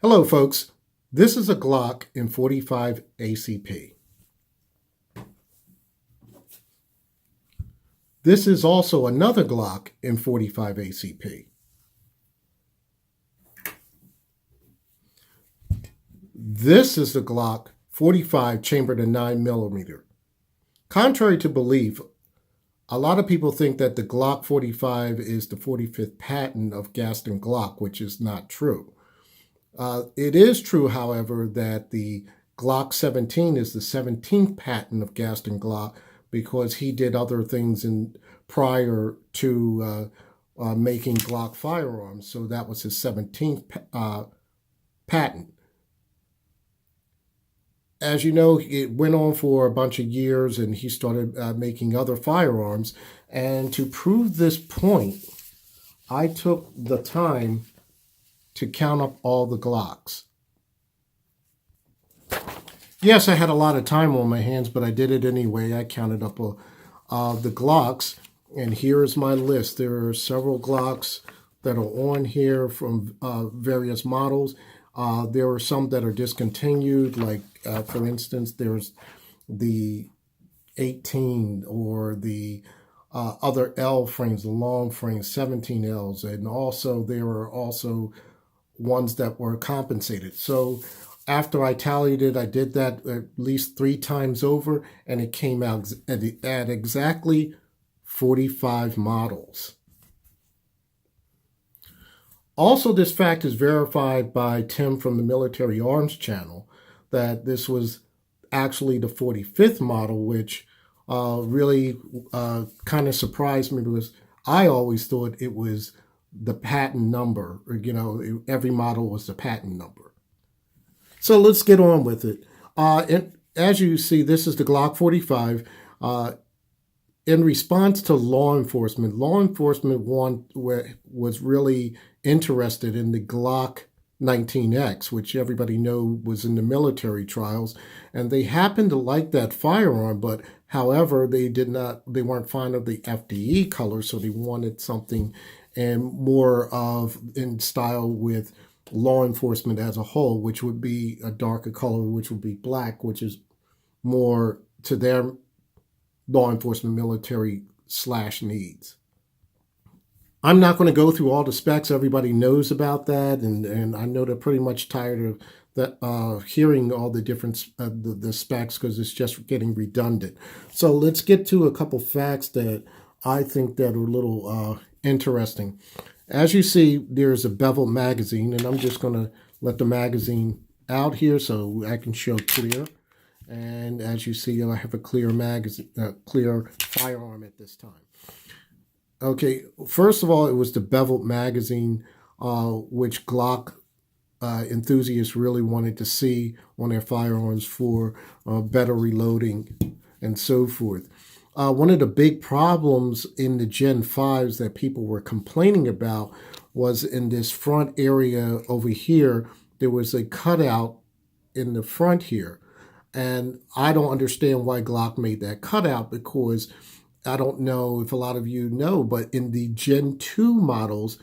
Hello, folks. This is a Glock in 45 ACP. This is also another Glock in 45 ACP. This is the Glock 45 chambered in 9mm. Contrary to belief, a lot of people think that the Glock 45 is the 45th patent of Gaston Glock, which is not true. It is true, however, that the Glock 17 is the 17th patent of Gaston Glock because he did other things prior to making Glock firearms. So that was his 17th patent. As you know, it went on for a bunch of years and he started making other firearms. And to prove this point, I took the time to count up all the Glocks. Yes, I had a lot of time on my hands, but I did it anyway. I counted up the Glocks, and here is my list. There are several Glocks that are on here from various models. There are some that are discontinued, like, for instance, there's the 18 or the other L frames, the long frames, 17Ls, and also there are also ones that were compensated. So after I tallied it, I did that at least 3 times over, and it came out at exactly 45 models. Also, this fact is verified by Tim from the Military Arms channel, that this was actually the 45th model, which really kind of surprised me because I always thought it was the patent number. You know, every model was the patent number. So let's get on with it. And as you see, this is the Glock 45. In response to law enforcement was really interested in the Glock 19X, which everybody knows was in the military trials, and they happened to like that firearm, but however, they weren't fond of the FDE color, so they wanted something and more of in style with law enforcement as a whole, which would be a darker color, which would be black, which is more to their law enforcement military / needs. I'm not going to go through all the specs. Everybody knows about that, and I know they're pretty much tired of that, hearing all the different the specs because it's just getting redundant. So let's get to a couple facts that I think that are a little interesting. As you see, there's a beveled magazine, and I'm just going to let the magazine out here so I can show clear. And as you see, I have a clear magazine, clear firearm at this time. Okay, first of all, it was the beveled magazine, which Glock enthusiasts really wanted to see on their firearms for better reloading and so forth. One of the big problems in the Gen 5s that people were complaining about was in this front area over here, there was a cutout in the front here. And I don't understand why Glock made that cutout, because I don't know if a lot of you know, but in the Gen 2 models,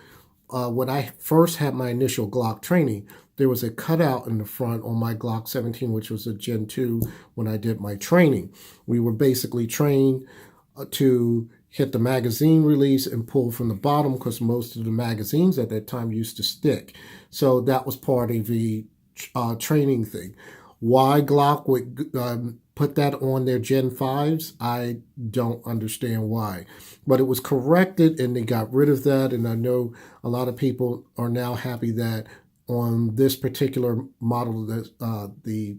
when I first had my initial Glock training, there was a cutout in the front on my Glock 17, which was a Gen 2 when I did my training. We were basically trained to hit the magazine release and pull from the bottom because most of the magazines at that time used to stick. So that was part of the training thing. Why Glock would put that on their Gen 5s, I don't understand why. But it was corrected and they got rid of that. And I know a lot of people are now happy that on this particular model, the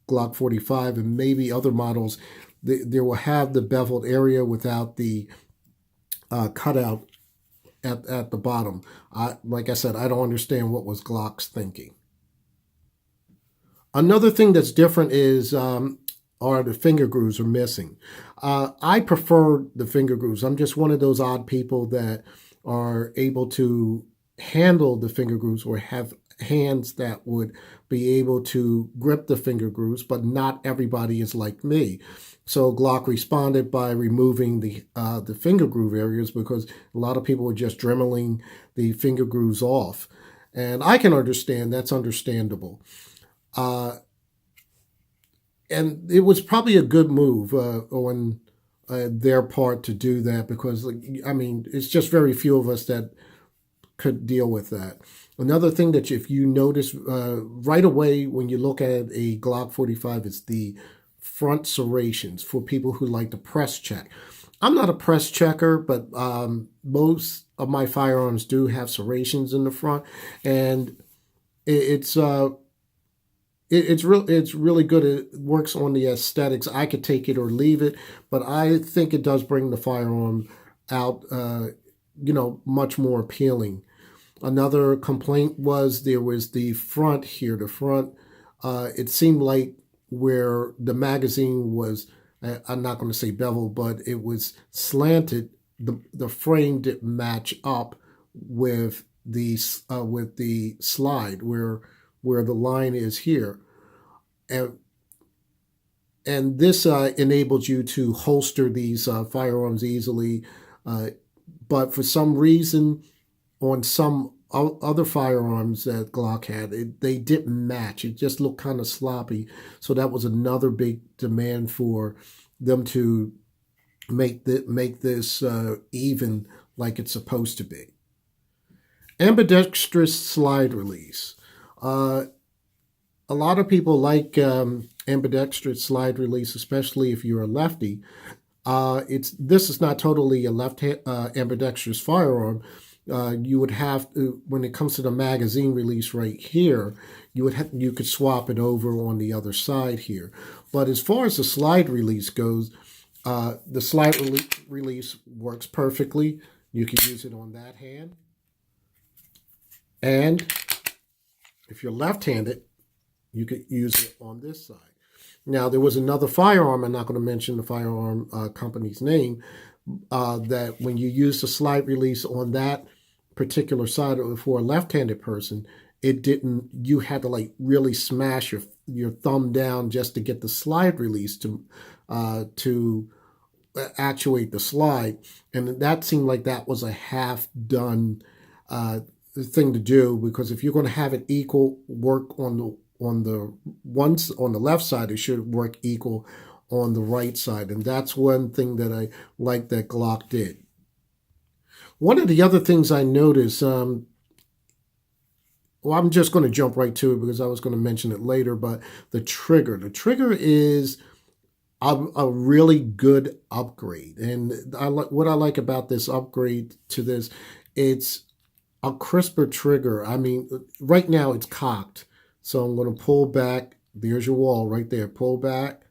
Glock 45 and maybe other models, they will have the beveled area without the cutout at the bottom. Like I said, I don't understand what was Glock's thinking. Another thing that's different is are the finger grooves are missing. I prefer the finger grooves. I'm just one of those odd people that are able to handle the finger grooves or have hands that would be able to grip the finger grooves, but not everybody is like me. So Glock responded by removing the finger groove areas because a lot of people were just dremeling the finger grooves off. And I can understand, that's understandable. Uh, and it was probably a good move on their part to do that because, I mean, it's just very few of us that could deal with that. Another thing that if you notice right away when you look at a Glock 45 is the front serrations for people who like to press check. I'm not a press checker, but most of my firearms do have serrations in the front, and it's it's really good. It works on the aesthetics. I could take it or leave it, but I think it does bring the firearm out, much more appealing. Another complaint was there was the front here. The front, it seemed like where the magazine was, I'm not going to say bevel, but it was slanted. The frame didn't match up with the slide where the line is here, and this enables you to holster these firearms easily. But for some reason, on some other firearms that Glock had, they didn't match. It just looked kind of sloppy. So that was another big demand for them to make this even like it's supposed to be. Ambidextrous slide release. A lot of people like ambidextrous slide release, especially if you're a lefty. This is not totally a left ambidextrous firearm. You would have to, when it comes to the magazine release right here, you could swap it over on the other side here. But as far as the slide release goes, the slide release works perfectly. You can use it on that hand, and if you're left-handed, you could use it on this side. Now, there was another firearm, I'm not going to mention the firearm company's name, that when you use the slide release on that particular side for a left-handed person, you had to like really smash your thumb down just to get the slide release to actuate the slide. And that seemed like that was a half-done thing to do, because if you're going to have it equal work on the left side, it should work equal on the right side. And that's one thing that I like that Glock did. One of the other things I noticed, I'm just going to jump right to it because I was going to mention it later, but the trigger. The trigger is a really good upgrade. And what I like about this upgrade to this, it's a crisper trigger. I mean, right now it's cocked. So I'm going to pull back. There's your wall right there. Pull back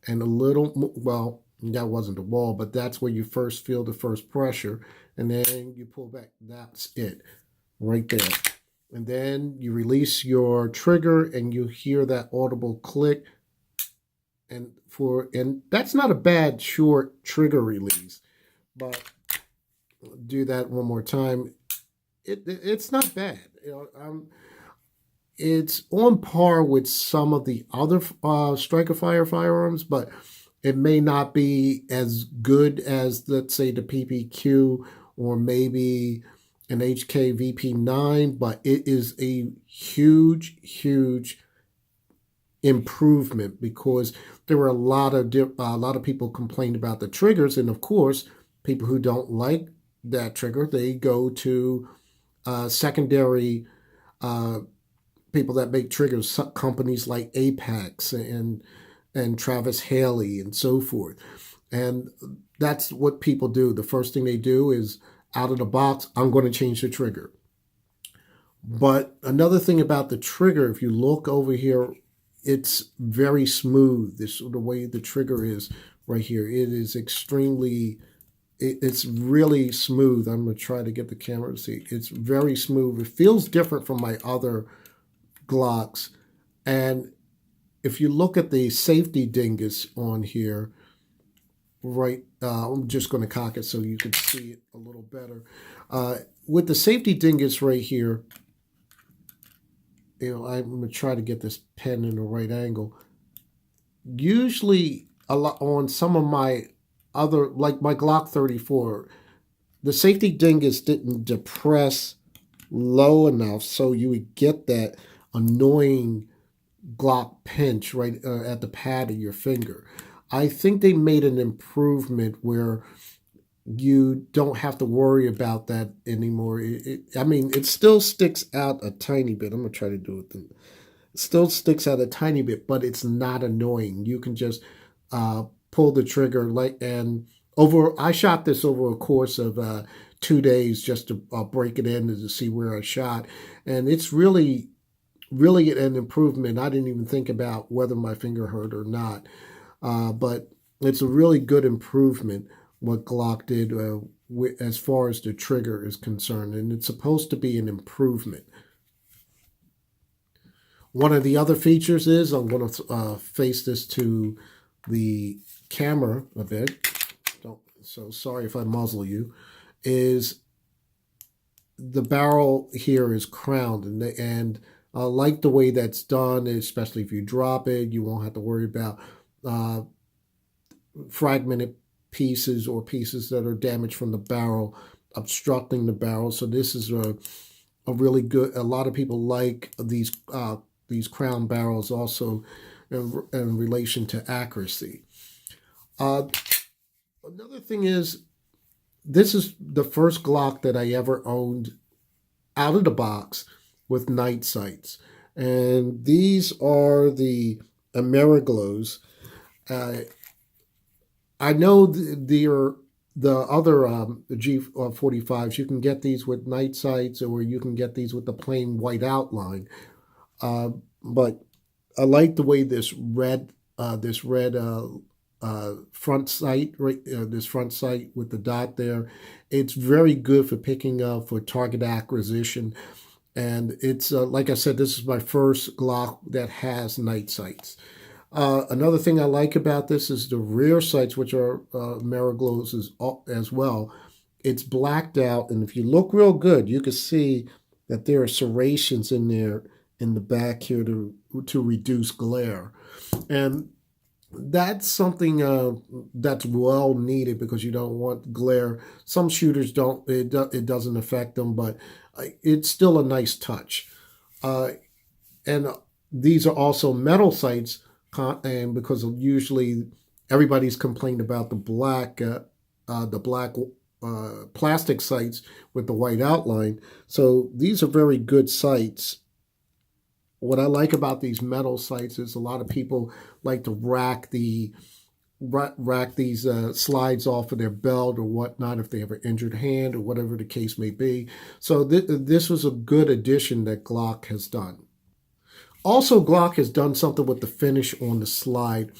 and a little, well, that wasn't the wall, but that's where you first feel the first pressure. And then you pull back. That's it right there. And then you release your trigger and you hear that audible click. And that's not a bad short trigger release, but do that one more time. It's not bad. It's on par with some of the other striker fire firearms, but it may not be as good as, let's say, the PPQ or maybe an HK VP9, but it is a huge, huge improvement, because there were a lot of people complained about the triggers, and of course, people who don't like that trigger, they go to secondary people that make triggers, companies like Apex and Travis Haley and so forth. And that's what people do. The first thing they do is, out of the box, I'm going to change the trigger. But another thing about the trigger, if you look over here, it's very smooth. The way the trigger is right here, it is it's really smooth. I'm going to try to get the camera to see. It's very smooth. It feels different from my other Glocks. And if you look at the safety dingus on here, right, I'm just going to cock it so you can see it a little better. With the safety dingus right here, I'm going to try to get this pen in the right angle. Usually, a lot on some of my other, like my Glock 34, the safety dingus didn't depress low enough so you would get that annoying Glock pinch right at the pad of your finger. I think they made an improvement where you don't have to worry about that anymore. I mean, it still sticks out a tiny bit. I'm gonna try to do it. It still sticks out a tiny bit, but it's not annoying. You can just pull the trigger like and over. I shot this over a course of 2 days just to break it in and to see where I shot, and it's really an improvement. I didn't even think about whether my finger hurt or not, but it's a really good improvement what Glock did as far as the trigger is concerned, and it's supposed to be an improvement. One of the other features is I'm going to face this to the camera a bit. So sorry if I muzzle you. Is the barrel here is crowned, and I like the way that's done, especially if you drop it. You won't have to worry about uh, fragmented pieces or pieces that are damaged from the barrel obstructing the barrel. So this is a really good. A lot of people like these crown barrels also in relation to accuracy. Uh, Another thing is this is the first Glock that I ever owned out of the box with night sights, and these are the Ameriglows. Uh, I know the other G45s. You can get these with night sights, or you can get these with the plain white outline. But I like the way this red front sight, right? This front sight with the dot there. It's very good for picking up for target acquisition, and it's like I said, this is my first Glock that has night sights. Another thing I like about this is the rear sights, which are Mariglows as well. It's blacked out, and if you look real good, you can see that there are serrations in there in the back here to reduce glare, and that's something that's well needed because you don't want glare. Some shooters don't; it doesn't affect them, but it's still a nice touch. And these are also metal sights, and because usually everybody's complained about the black plastic sights with the white outline. So these are very good sights. What I like about these metal sights is a lot of people like to rack these slides off of their belt or whatnot if they have an injured hand or whatever the case may be. So this was a good addition that Glock has done. Also, Glock has done something with the finish on the slide.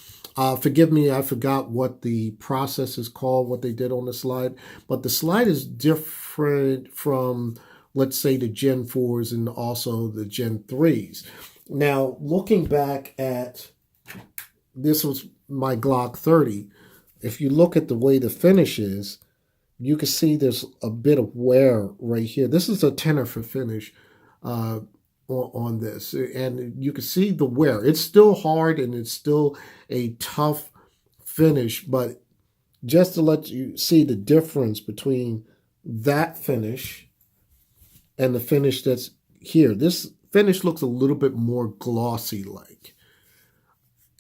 Forgive me, I forgot what the process is called, what they did on the slide, but the slide is different from, let's say, the Gen 4s and also the Gen 3s. Now, looking back at, this was my Glock 30. If you look at the way the finish is, you can see there's a bit of wear right here. This is a tenor for finish on this, and you can see the wear. It's still hard and it's still a tough finish, but just to let you see the difference between that finish and the finish that's here. This finish looks a little bit more glossy like,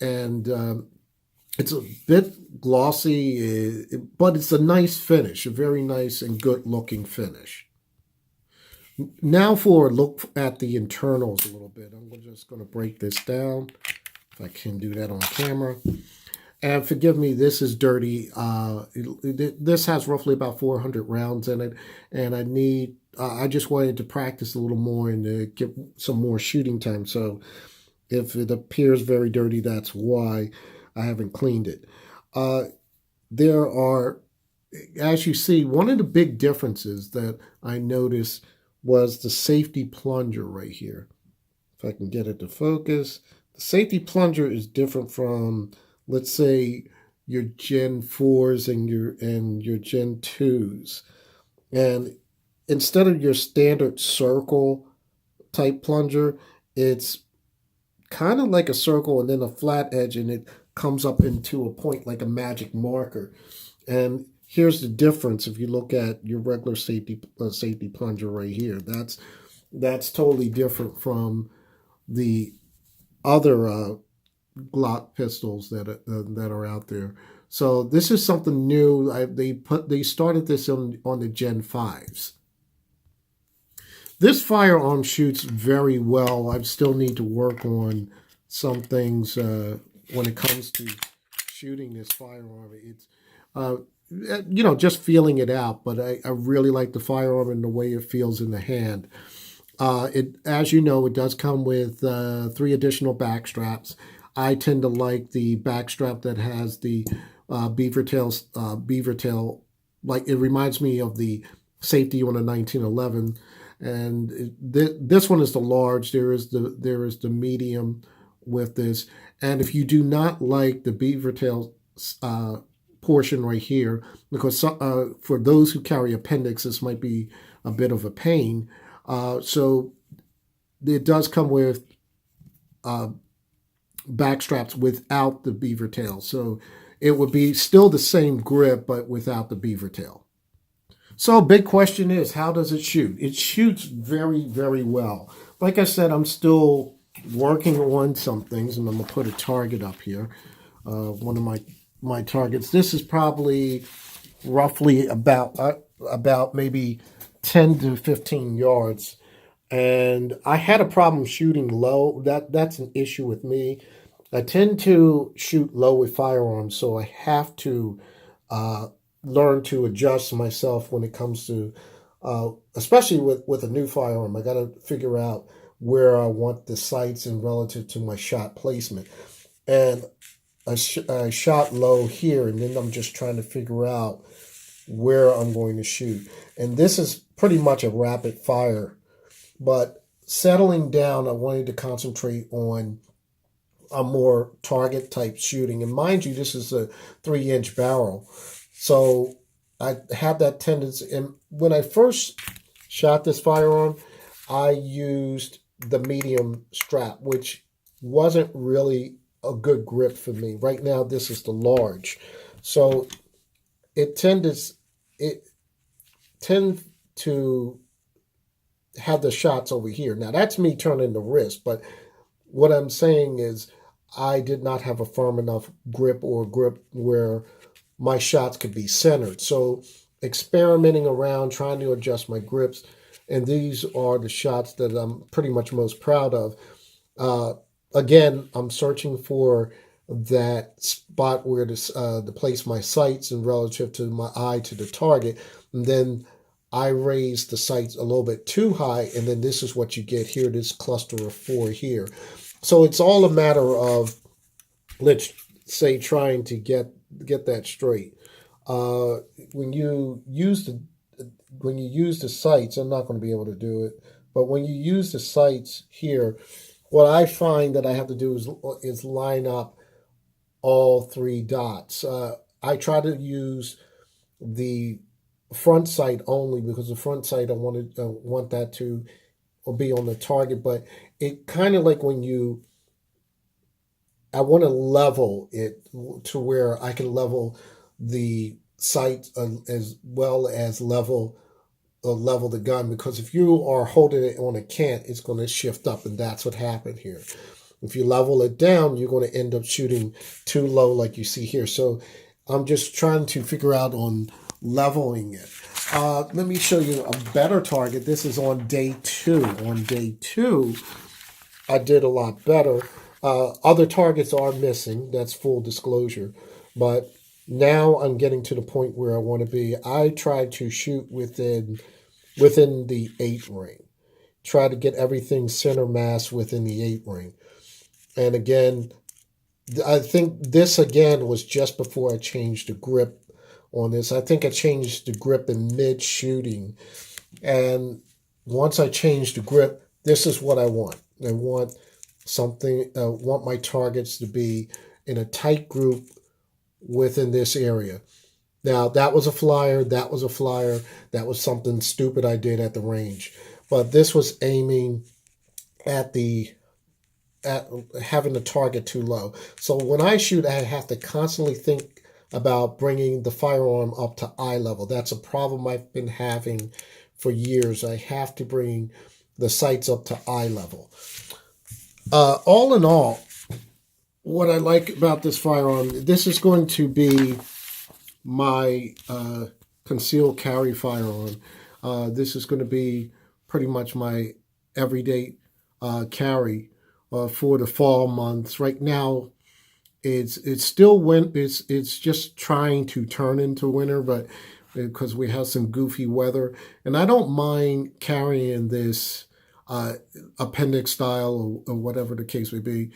and it's a bit glossy, but it's a nice finish, a very nice and good looking finish. Now for a look at the internals a little bit. I'm just going to break this down, if I can do that on camera. And forgive me, this is dirty. This has roughly about 400 rounds in it, and I just wanted to practice a little more and to get some more shooting time. So if it appears very dirty, that's why I haven't cleaned it. There are, as you see, one of the big differences that I noticed was the safety plunger right here. If I can get it to focus. The safety plunger is different from, let's say, your Gen 4s and your Gen 2s. And instead of your standard circle type plunger, it's kind of like a circle and then a flat edge, and it comes up into a point like a magic marker. And here's the difference if you look at your regular safety plunger right here. That's That's totally different from the other Glock pistols that are out there. So this is something new. They started this on the Gen 5s. This firearm shoots very well. I still need to work on some things when it comes to shooting this firearm. It's uh, just feeling it out, but I really like the firearm and the way it feels in the hand. As you know, it does come with 3 additional back straps. I tend to like the back strap that has the beaver tail. Like it reminds me of the safety on a 1911, and this one is the large. There is the medium with this, and if you do not like the beaver tail uh, portion right here, because for those who carry appendix, this might be a bit of a pain. So it does come with uh, back straps without the beaver tail. So it would be still the same grip, but without the beaver tail. So big question is, how does it shoot? It shoots very, very well. Like I said, I'm still working on some things, and I'm going to put a target up here. One of my targets. This is probably roughly about maybe 10 to 15 yards. And I had a problem shooting low. That's an issue with me. I tend to shoot low with firearms, so I have to uh, learn to adjust myself when it comes to, especially with a new firearm. I got to figure out where I want the sights and relative to my shot placement. And I shot low here, and then I'm just trying to figure out where I'm going to shoot. And this is pretty much a rapid fire, but settling down, I wanted to concentrate on a more target type shooting. And mind you, this is a 3-inch barrel. So I have that tendency. And when I first shot this firearm, I used the medium strap, which wasn't really a good grip for me. Right now, this is the large. So it tends to have the shots over here. Now that's me turning the wrist, but what I'm saying is I did not have a firm enough grip or grip where my shots could be centered. So experimenting around, trying to adjust my grips, and these are the shots that I'm pretty much most proud of. Uh, Again, I'm searching for that spot where to place my sights and relative to my eye to the target, and then I raise the sights a little bit too high, and then this is what you get here, this cluster of 4 here. So it's all a matter of, let's say, trying to get that straight. Uh, when you use the sights, I'm not going to be able to do it, but when you use the sights here, what I find that I have to do is line up all 3 dots. I try to use the front sight only because the front sight I want that to be on the target, but it kind of like I want to level it to where I can level the sight as well as level the gun, because if you are holding it on a cant, it's going to shift up, and that's what happened here. If you level it down, you're going to end up shooting too low like you see here. So I'm just trying to figure out on leveling it. Let me show you a better target. This is on day 2. On day 2, I did a lot better. Other targets are missing. That's full disclosure. But now I'm getting to the point where I want to be. I try to shoot within the 8 ring. Try to get everything center mass within the 8 ring. And again, I think this again was just before I changed the grip on this. I think I changed the grip in mid shooting. And once I changed the grip, this is what I want. I want want my targets to be in a tight group within this area. Now, that was a flyer. That was a flyer. That was something stupid I did at the range. But this was aiming at having the target too low. So when I shoot, I have to constantly think about bringing the firearm up to eye level. That's a problem I've been having for years. I have to bring the sights up to eye level. All in all, what I like about this firearm, this is going to be my concealed carry firearm. This is going to be pretty much my everyday carry for the fall months. Right now, it's still it's just trying to turn into winter, but because we have some goofy weather, and I don't mind carrying this appendix style or whatever the case may be.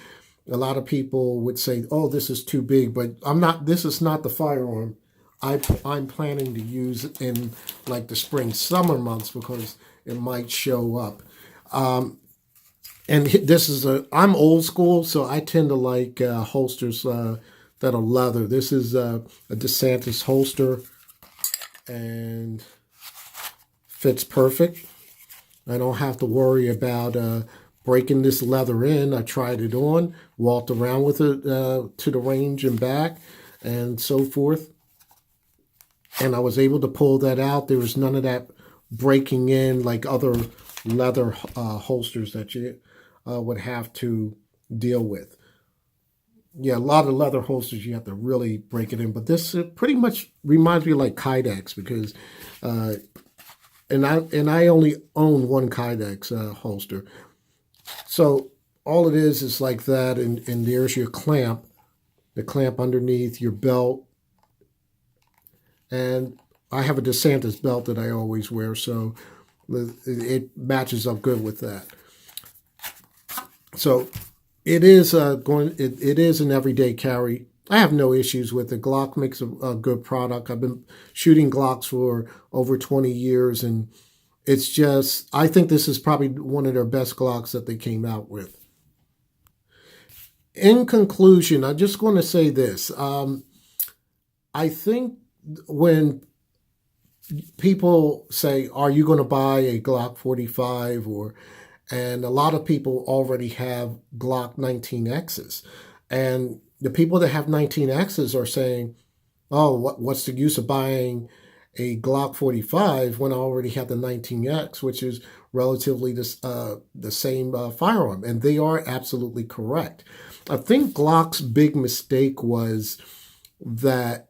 A lot of people would say, "Oh, this is too big," but I'm not. This is not the firearm I'm planning to use in like the spring summer months because it might show up. And this is I'm old school, so I tend to like holsters that are leather. This is a DeSantis holster and fits perfect. I don't have to worry about breaking this leather in. I tried it on, walked around with it to the range and back and so forth. And I was able to pull that out. There was none of that breaking in like other leather holsters that you would have to deal with. Yeah, a lot of leather holsters you have to really break it in, but this pretty much reminds me of like Kydex because, and I only own one Kydex holster, so all it is like that, and there's your clamp, the clamp underneath your belt, and I have a DeSantis belt that I always wear, so it matches up good with that. So it is it is an everyday carry. I have no issues with it. Glock makes a good product. I've been shooting Glocks for over 20 years, and it's just I think this is probably one of their best Glocks that they came out with. In conclusion, I'm just going to say this. I think when people say, "Are you going to buy a Glock 45?" and a lot of people already have Glock 19Xs. And the people that have 19Xs are saying, "Oh, what's the use of buying a Glock 45 when I already have the 19X, which is relatively the same firearm?" And they are absolutely correct. I think Glock's big mistake was that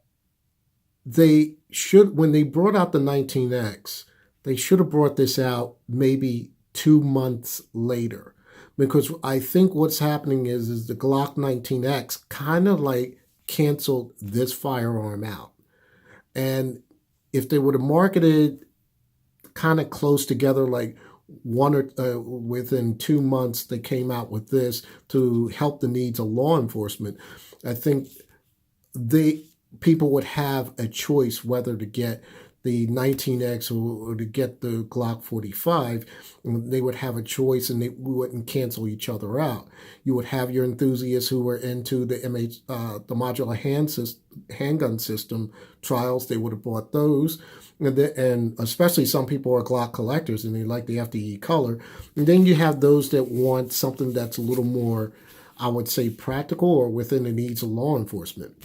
they should, when they brought out the 19X, they should have brought this out maybe 2 months later, because I think what's happening is the Glock 19X kind of like canceled this firearm out. And if they would have marketed kind of close together, like one or within 2 months, they came out with this to help the needs of law enforcement, I think people would have a choice whether to get the 19X or to get the Glock 45. They would have a choice, and we wouldn't cancel each other out. You would have your enthusiasts who were into the the modular handgun system trials. They would have bought those, and especially some people are Glock collectors and they like the FDE color. And then you have those that want something that's a little more, I would say, practical or within the needs of law enforcement,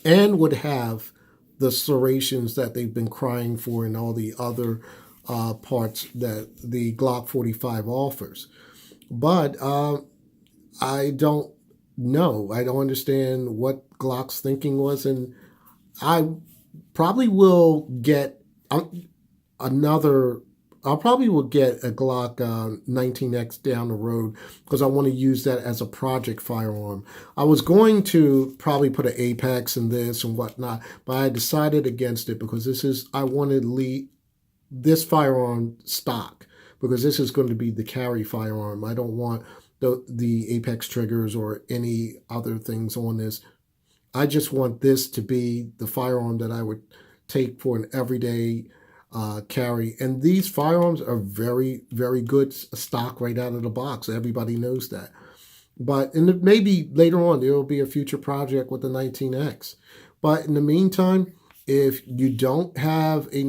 and would have the serrations that they've been crying for and all the other parts that the Glock 45 offers. But I don't know. I don't understand what Glock's thinking was, and I probably will get another. I probably will get a Glock 19X down the road because I want to use that as a project firearm. I was going to probably put an Apex in this and whatnot, but I decided against it because I wanted this firearm stock because this is going to be the carry firearm. I don't want the Apex triggers or any other things on this. I just want this to be the firearm that I would take for an everyday carry. And these firearms are very, very good stock right out of the box. Everybody knows that. But maybe later on there will be a future project with the 19X. But in the meantime, if you don't have a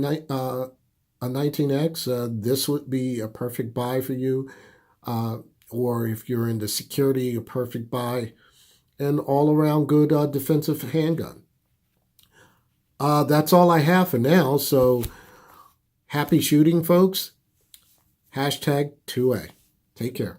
19X, this would be a perfect buy for you. Or if you're into security, a perfect buy. And all around good defensive handgun. That's all I have for now. So happy shooting, folks. Hashtag 2A. Take care.